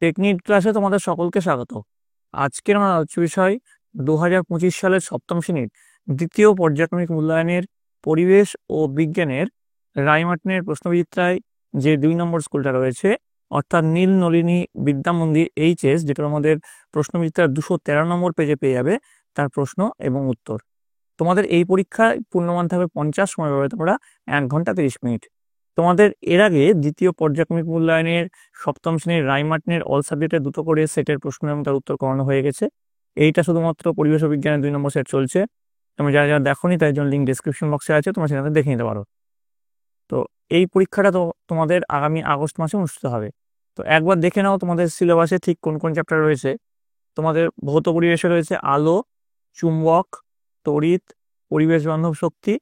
Technique ক্লাসে তোমাদের সকলকে স্বাগত। আজকের আমার আলোচ্য বিষয় 2025 সালের সপ্তম শ্রেণীর দ্বিতীয় পর্যায়ক্রমিক মূল্যায়নের পরিবেশ ও বিজ্ঞানের রায়মার্টিনের প্রশ্নবিচিত্রায় যে 2 নম্বর স্কুলটা রয়েছে, অর্থাৎ নীল নলিনী বিদ্যা মন্দির HS, যেটা আমাদের প্রশ্নবিচিত্রার 213 নম্বর পেজে পেয়ে যাবে, তার প্রশ্ন এবং উত্তর। তোমাদের এই পরীক্ষায় পূর্ণমান থাকবে 50, সময় পাবে তোমরা 1 ঘন্টা 30 মিনিট। তোমাদের এর আগে দ্বিতীয় পর্যায়ক্রমিক মূল্যায়নের সপ্তম শ্রেণীর রায়মার্টিনের অল সাবজেক্টের দুটো করে সেটের প্রশ্ন এবং তার উত্তর করানো হয়ে গেছে। এইটা শুধুমাত্র পরিবেশ ও বিজ্ঞানের 2 নম্বর সেট চলছে। তোমরা যারা যারা দেখোনি তার জন্য লিঙ্ক ডেসক্রিপশন বক্সে আছে, তোমরা সেখানে দেখে নিতে পারো। তো এই পরীক্ষাটা তো তোমাদের আগামী আগস্ট মাসে অনুষ্ঠিত হবে। তো একবার দেখে নাও তোমাদের সিলেবাসে ঠিক কোন কোন চ্যাপ্টার রয়েছে। তোমাদের ভৌত পরিবেশে রয়েছে আলো, চুম্বক, তড়িৎ, পরিবেশ বান্ধব শক্তি।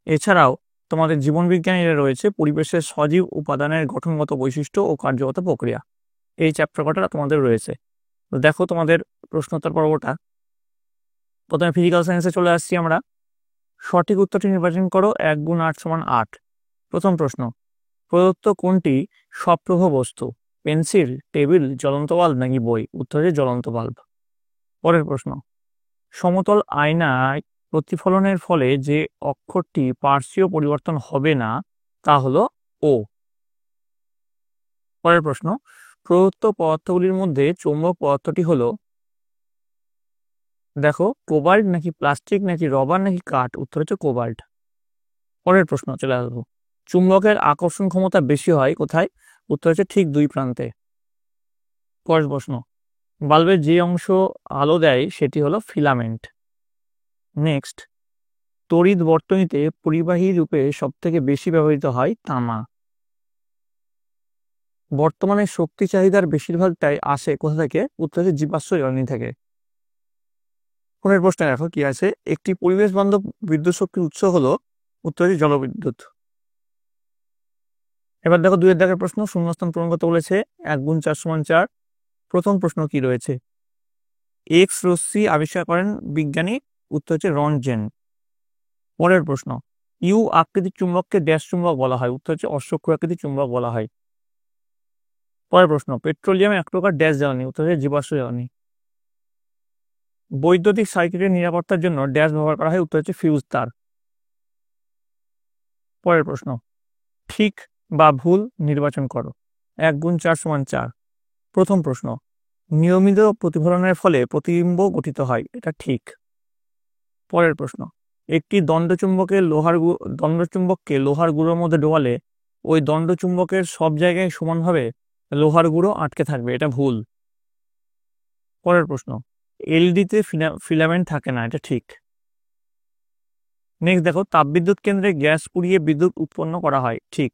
এছাড়াও তোমাদের জীবন বিজ্ঞানীরা রয়েছে পরিবেশের সজীব উপাদানের গঠনগত বৈশিষ্ট্য ও কার্যগত প্রক্রিয়া। এই চ্যাপ্টার কটা তোমাদের রয়েছে। তো দেখো তোমাদের প্রশ্নোত্তর পর্বটা। প্রথমে ফিজিক্যাল সায়েন্সে চলে আসছি আমরা। সঠিক উত্তরটি নির্বাচন করো। 1 × 8 = 8। প্রথম প্রশ্ন, প্রদত্ত কোনটি সপ্রভ বস্তু? পেন্সিল, টেবিল, জ্বলন্ত বাল্ব নাকি বই? উত্তর হচ্ছে জ্বলন্ত বাল্ব। পরের প্রশ্ন, সমতল আয়নায় প্রতিফলনের ফলে যে অক্ষরটি পার্শ্বীয় পরিবর্তন হবে না তা হলো ও। পরের প্রশ্ন, প্রদত্ত পদার্থগুলির মধ্যে চৌম্বক পদার্থটি হলো, দেখো, কোবাল্ট নাকি প্লাস্টিক নাকি রবার নাকি কাঠ? উত্তর হচ্ছে কোবাল্ট। পরের প্রশ্ন চলে আসবো, চুম্বকের আকর্ষণ ক্ষমতা বেশি হয় কোথায়? উত্তর হচ্ছে ঠিক 2 প্রান্তে। পরের প্রশ্ন, বাল্বের যে অংশ আলো দেয় সেটি হলো ফিলামেন্ট। নেক্সট, তড়িৎ বর্তনীতে পরিবাহী রূপে সবথেকে বেশি ব্যবহৃত হয় তামা। বর্তমানে শক্তি চাহিদার বেশিরভাগটাই আসে কোথা থেকে? উত্তর হচ্ছে জীবাশ্ম জ্বালানি থেকে। পরের প্রশ্নে দেখো কি আছে, একটি পরিবেশ বান্ধব বিদ্যুৎ শক্তির উৎস হলো? উত্তর হচ্ছে জলবিদ্যুৎ। এবার দেখো 2 এর দাগের প্রশ্ন, শূন্যস্থান পূরণ করতে বলেছে। 1 × 4 = 4। প্রথম প্রশ্ন কি রয়েছে? এক্স রশ্মি আবিষ্কার করেন বিজ্ঞানী? উত্তর হচ্ছে রন্টজেন। পরের প্রশ্ন, ইউ আকৃতির চুম্বককে ড্যাশ চুম্বক বলা হয়? উত্তর হচ্ছে অশ্বক্ষু আকৃতির চুম্বক বলা হয়। পরের প্রশ্ন, পেট্রোলিয়াম এক প্রকার ড্যাশ জ্বালানি? উত্তর হচ্ছে জীবাশ্ম জ্বালানি। বৈদ্যুতিক সার্কিটের নিরাপত্তার জন্য ড্যাশ ব্যবহার করা হয়? উত্তর হচ্ছে ফিউজ তার। পরের প্রশ্ন, ঠিক বা ভুল নির্বাচন করো। 1 × 4 = 4। প্রথম প্রশ্ন, নিয়মিত প্রতিফলনের ফলে প্রতিবিম্ব গঠিত হয়, এটা ঠিক। পরের প্রশ্ন, একটি দণ্ডচুম্বককে লোহার গুঁড়োর মধ্যে ডোবালে ওই দণ্ডচুম্বকের সব জায়গায় সমানভাবে লোহার গুঁড়ো আটকে থাকবে, এটা ভুল। পরের প্রশ্ন, এলইডিতে ফিলামেন্ট থাকে না, এটা ঠিক। নেক্সট দেখো, তাপবিদ্যুৎ কেন্দ্রে গ্যাস পুড়িয়ে বিদ্যুৎ উৎপন্ন করা হয়, ঠিক।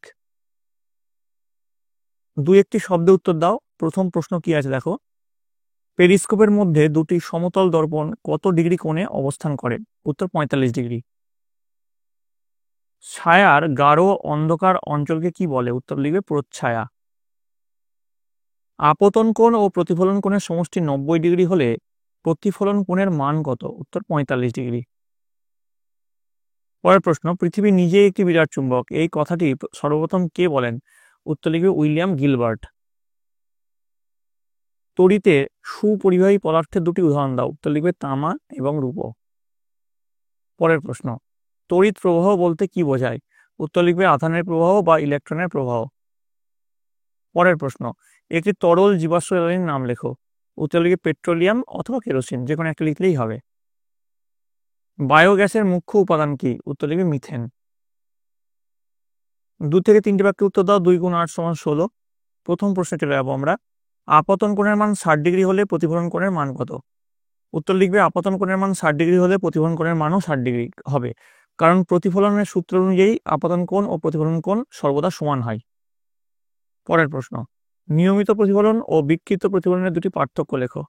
2 একটি শব্দে উত্তর দাও। প্রথম প্রশ্ন কি আছে দেখো, পেরিস্কোপের মধ্যে 2টি সমতল দর্পণ কত ডিগ্রি কোণে অবস্থান করে? উত্তর 45 ডিগ্রি। ছায়ার গাঢ় অন্ধকার অঞ্চলকে কি বলে? উত্তর লিখবে প্রচ্ছায়া। আপতন কোণ ও প্রতিফলন কোণের সমষ্টি 90 ডিগ্রি হলে প্রতিফলন কোণের মান কত? উত্তর 45 ডিগ্রি। পরের প্রশ্ন, পৃথিবী নিজেই একটি বিরাট চুম্বক, এই কথাটি সর্বপ্রথম কে বলেন? উত্তর লিখবে উইলিয়াম গিলবার্ট। তড়িতে সুপরিবাহী পদার্থের 2টি উদাহরণ দাও। উত্তর লিখবে তামা এবং রূপো। পরের প্রশ্ন, তড়িৎ প্রবাহ বলতে কি বোঝায়? উত্তর লিখবে আধানের প্রবাহ বা ইলেকট্রনের প্রবাহ। পরের প্রশ্ন, একটি তরল জীবাশ্ম জ্বালানির নাম লেখো। উত্তর লিখবে পেট্রোলিয়াম অথবা কেরোসিন, যে কোনো একটা লিখলেই হবে। বায়োগ্যাসের মুখ্য উপাদান কি? উত্তর লিখবে মিথেন। 2 থেকে 3টি বাক্যে উত্তর দাও। 2 × 8 = 16। প্রথম প্রশ্নে চলে যাবো আমরা, আপতন কোণের মান 60 ডিগ্রি হলে প্রতিফলন কোণের মান কত? উত্তর লিখবে আপতন কোণের মান 60 ডিগ্রি হলে প্রতিফলন কোণের মানও 60 ডিগ্রি হবে, কারণ প্রতিফলনের সূত্র অনুযায়ী আপতন কোণ ও প্রতিফলন কোণ সর্বদা সমান হয়। পরের প্রশ্ন, নিয়মিত প্রতিফলন ও বিক্ষিপ্ত প্রতিফলনের 2টি পার্থক্য লেখো।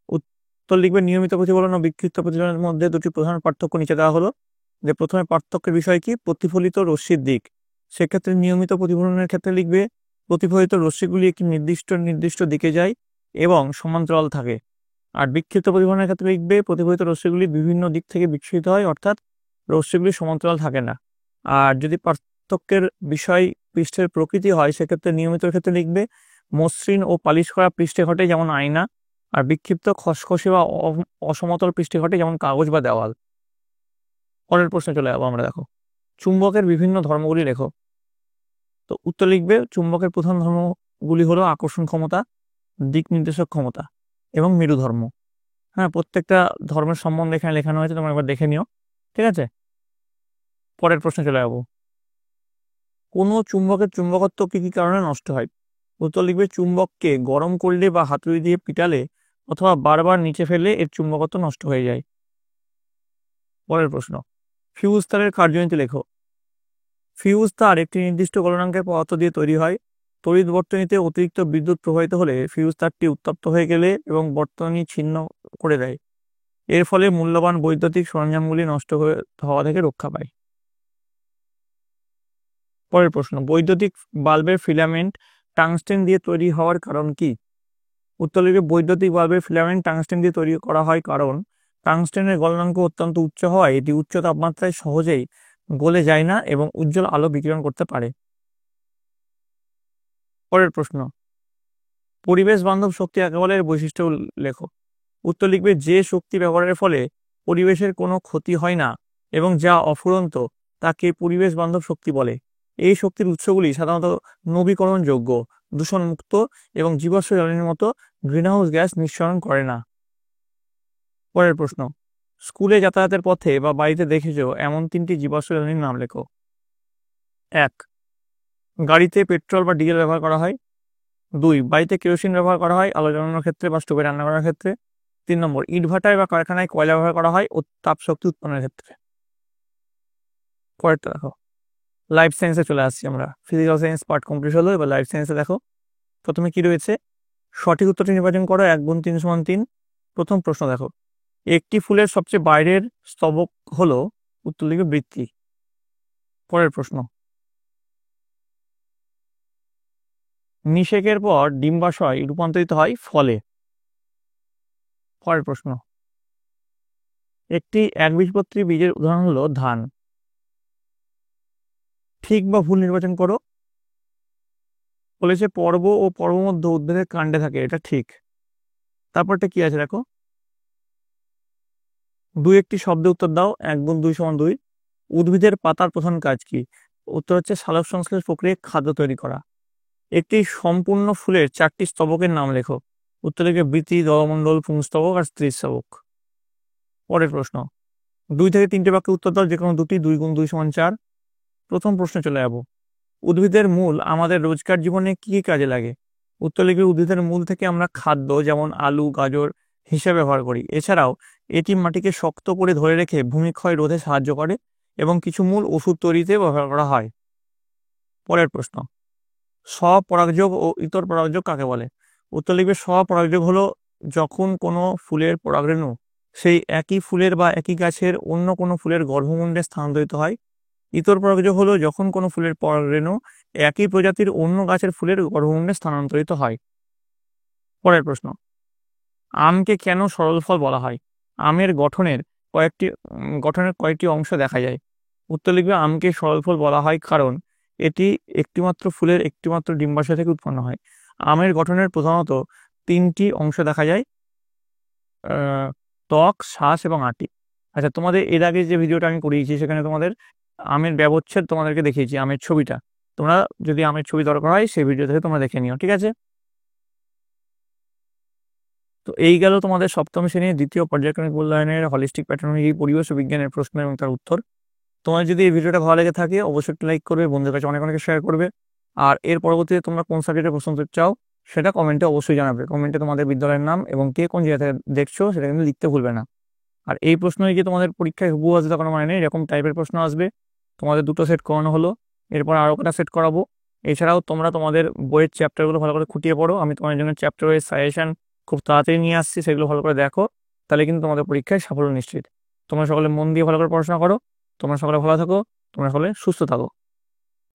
উত্তর লিখবে নিয়মিত প্রতিফলন ও বিক্ষিপ্ত প্রতিফলনের মধ্যে 2টি প্রধান পার্থক্য নিচে দেওয়া হলো। যে প্রথমে পার্থক্যের বিষয় কি? প্রতিফলিত রশ্মির দিক। সেক্ষেত্রে নিয়মিত প্রতিফলনের ক্ষেত্রে লিখবে প্রতিফলিত রশ্মিগুলি একটি নির্দিষ্ট দিকে যায় এবং সমান্তরাল থাকে। আর বিক্ষিপ্ত প্রতিফলনের ক্ষেত্রে লিখবে প্রতিফলিত রশ্মিগুলি বিভিন্ন দিক থেকে বিচ্ছুরিত হয়, অর্থাৎ রশ্মিগুলি সমান্তরাল থাকে না। আর যদি পার্থক্যের বিষয় পৃষ্ঠের প্রকৃতি হয়, সেক্ষেত্রে নিয়মিতর ক্ষেত্রে লিখবে মসৃণ ও পালিশ করা পৃষ্ঠে ঘটে যেমন আয়না, আর বিক্ষিপ্ত খসখসে বা অসমতল পৃষ্ঠে ঘটে যেমন কাগজ বা দেওয়াল। পরের প্রশ্নে চলে যাবো আমরা। দেখো, চুম্বকের বিভিন্ন ধর্মগুলি লেখো। তো উত্তর লিখবে, চুম্বকের প্রধান ধর্মগুলি হলো আকর্ষণ ক্ষমতা, দিক নির্দেশক ক্ষমতা এবং মেরু ধর্ম। হ্যাঁ, প্রত্যেকটা ধর্মের সম্বন্ধে এখানে লেখানো হয়েছে, তোমরা একবার দেখে নিও। ঠিক আছে, পরের প্রশ্নে চলে যাবো। কোনো চুম্বকের চুম্বকত্ব কি কি কারণে নষ্ট হয়? উত্তর লিখবে, চুম্বককে গরম করলে বা হাতুড়ি দিয়ে পিটালে অথবা বারবার নিচে ফেলে এর চুম্বকত্ব নষ্ট হয়ে যায়। পরের প্রশ্ন, ফিউজ তারের কার্যনীতি লেখো। ফিউজ তার একটি নির্দিষ্ট গলনাঙ্কের পদার্থ দিয়ে তৈরি হয়। তড়িৎ বর্তনীতে অতিরিক্ত বিদ্যুৎ প্রবাহিত হলে ফিউজ তারটি উত্তপ্ত হয়ে গেলে এবং বর্তনী ছিন্ন করে দেয়। এর ফলে মূল্যবান বৈদ্যুতিক সরঞ্জামগুলি নষ্ট হওয়া থেকে রক্ষা পায়। পরের প্রশ্ন, বৈদ্যুতিক বাল্বের ফিলামেন্ট টাংস্টেন দিয়ে তৈরি হওয়ার কারণ কি? উত্তর লিখবে, বৈদ্যুতিক বাল্বের ফিলামেন্ট টাংস্টেন দিয়ে তৈরি করা হয় কারণ টাংস্টেনের গলনাঙ্ক অত্যন্ত উচ্চ হওয়ায় এটি উচ্চ তাপমাত্রায় সহজেই গলে যায় না এবং উজ্জ্বল আলো বিকিরণ করতে পারে। পরের প্রশ্ন, পরিবেশ বান্ধব শক্তি একেবারের বৈশিষ্ট্য লেখো। উত্তর লিখবে, যে শক্তি ব্যবহারের ফলে পরিবেশের কোনো ক্ষতি হয় না এবং যা অফুরন্ত তাকে পরিবেশ বান্ধব শক্তি বলে। এই শক্তির উৎসগুলি সাধারণত নবীকরণযোগ্য, দূষণমুক্ত এবং জীবাশ্ম জ্বালানির মতো গ্রিনহাউস গ্যাস নিঃসরণ করে না। পরের প্রশ্ন, স্কুলে যাতায়াতের পথে বা বাড়িতে দেখেছো এমন 3টি জীবাশ্ম জ্বালানির নাম লেখো। 1, গাড়িতে পেট্রোল বা ডিজেল ব্যবহার করা হয়। 2, বাড়িতে কেরোসিন ব্যবহার করা হয় আলো জ্বালানোর ক্ষেত্রে বা স্টোভে রান্না করার ক্ষেত্রে। 3 নম্বর, ইটভাটায় বা কারখানায় কয়লা ব্যবহার করা হয় ও তাপ শক্তি উৎপন্নের ক্ষেত্রে। পরেরটা দেখো, লাইফ সায়েন্সে চলে আসছি আমরা। ফিজিক্যাল সায়েন্স পার্ট কমপ্লিট হলো, এবার লাইফ সায়েন্সে দেখো। প্রথমে কি রয়েছে, সঠিক উত্তরটি নির্বাচন করো। 1 গুণ 3 সমান 3। প্রথম প্রশ্ন দেখো, একটি ফুলের সবচেয়ে বাইরের স্তবক হলো। উত্তর লিখবে বৃত্তি। পরের প্রশ্ন, নিষেকের পর ডিম্বাশয় রূপান্তরিত হয় ফলে। পরের প্রশ্ন, একটি একবীজপত্রী বীজের উদাহরণ হলো ধান। ঠিক বা ভুল নির্বাচন করো। বলেছে পর্ব ও পর্বমধ্য উদ্ভিদের কাণ্ডে থাকে, এটা ঠিক। তারপরটা কি আছে দেখো, 2 একটি শব্দে উত্তর দাও। 1 গুণ 2 সমান 2। উদ্ভিদের পাতার প্রধান কাজ কি? উত্তর হচ্ছে সালোক সংশ্লেষ প্রক্রিয়ায় খাদ্য তৈরি করা। একটি সম্পূর্ণ ফুলের 4টি স্তবকের নাম লেখো। উত্তর লিখবে, বৃতি, দলমণ্ডল, পুংস্তবক আর স্ত্রীস্তবক। পরের প্রশ্ন, 2 থেকে 3টে বাক্যে উত্তর দাও, যে কোনো দুটি। 2 গুণ 2 সমান 4। প্রথম প্রশ্নে চলে যাব, উদ্ভিদের মূল আমাদের রোজকার জীবনে কি কি কাজে লাগে? উত্তর লিখবে, উদ্ভিদের মূল থেকে আমরা খাদ্য যেমন আলু, গাজর হিসেবে ব্যবহার করি। এছাড়াও এটি মাটিকে শক্ত করে ধরে রেখে ভূমিক্ষয় রোধে সাহায্য করে এবং কিছু মূল ওষুধ তৈরিতে ব্যবহার করা হয়। পরের প্রশ্ন, স্বপরাগযোগ ও ইতর পরাগযোগ কাকে বলে? উত্তর লিখবে, স্বপরাগযোগ হলো যখন কোনো ফুলের পরাগরেণু সেই একই ফুলের বা একই গাছের অন্য কোনো ফুলের গর্ভমুণ্ডে স্থানান্তরিত হয়। ইতর পরাগযোগ হলো যখন কোনো ফুলের পরাগরেণু একই প্রজাতির অন্য গাছের ফুলের গর্ভমুণ্ডে স্থানান্তরিত হয়। পরের প্রশ্ন, আমকে কেন সরল ফল বলা হয়? আমের গঠনের কয়েকটি অংশ দেখা যায়। উত্তর লিখবে, আমকে সরল ফল বলা হয় কারণ এটি একটিমাত্র ফুলের একটিমাত্র ডিম্বাশয় থেকে উৎপন্ন হয়। আমের গঠনের প্রধানত 3টি অংশ দেখা যায়, ত্বক, শ্বাস এবং আটি। আচ্ছা, তোমাদের এর আগে যে ভিডিওটা আমি করিয়েছি সেখানে তোমাদের আমের ব্যবচ্ছেদ তোমাদেরকে দেখিয়েছি, আমের ছবিটা। তোমরা যদি আমের ছবি দরকার হয় সেই ভিডিও থেকে তোমরা দেখে নিও, ঠিক আছে? তো এই গেল তোমাদের সপ্তম শ্রেণীর দ্বিতীয় পর্যায়ক্রমিক মূল্যায়নের হলিস্টিক প্যাটার্নজি পরিবেশ ও বিজ্ঞানের প্রশ্ন এবং তার উত্তর। তোমার যদি এই ভিডিওটা ভালো লেগে থাকে অবশ্যই একটু লাইক করবে, বন্ধুদের কাছে অনেক অনেক শেয়ার করবে। আর এর পরবর্তীতে তোমরা কোন সাবজেক্টের প্রশ্ন উত্তর চাও সেটা কমেন্টে অবশ্যই জানাবে। কমেন্টে তোমাদের বিদ্যালয়ের নাম এবং কে কোন জায়গা থেকে দেখছো সেটা কিন্তু লিখতে ভুলবে না। আর এই প্রশ্নই যে তোমাদের পরীক্ষায় হুবহু আসবে কোনো মানে নেই, এরকম টাইপের প্রশ্ন আসবে। তোমাদের 2টো সেট করানো হলো, এরপর আরও কটা সেট করাবো। এছাড়াও তোমরা তোমাদের বইয়ের চ্যাপ্টারগুলো ভালো করে খুঁটিয়ে পড়ো। আমি তোমাদের জন্য চ্যাপ্টার ওয়াইজ সাজেশন খুব তাড়াতাড়ি নিয়ে আসছি, সেগুলো ভালো করে দেখো, তাহলে কিন্তু তোমাদের পরীক্ষায় সাফল্য নিশ্চিত। তোমরা সকলে মন দিয়ে ভালো করে পড়াশোনা করো। তোমরা সকলে ভালো থাকো, তোমরা সকলে সুস্থ থাকো।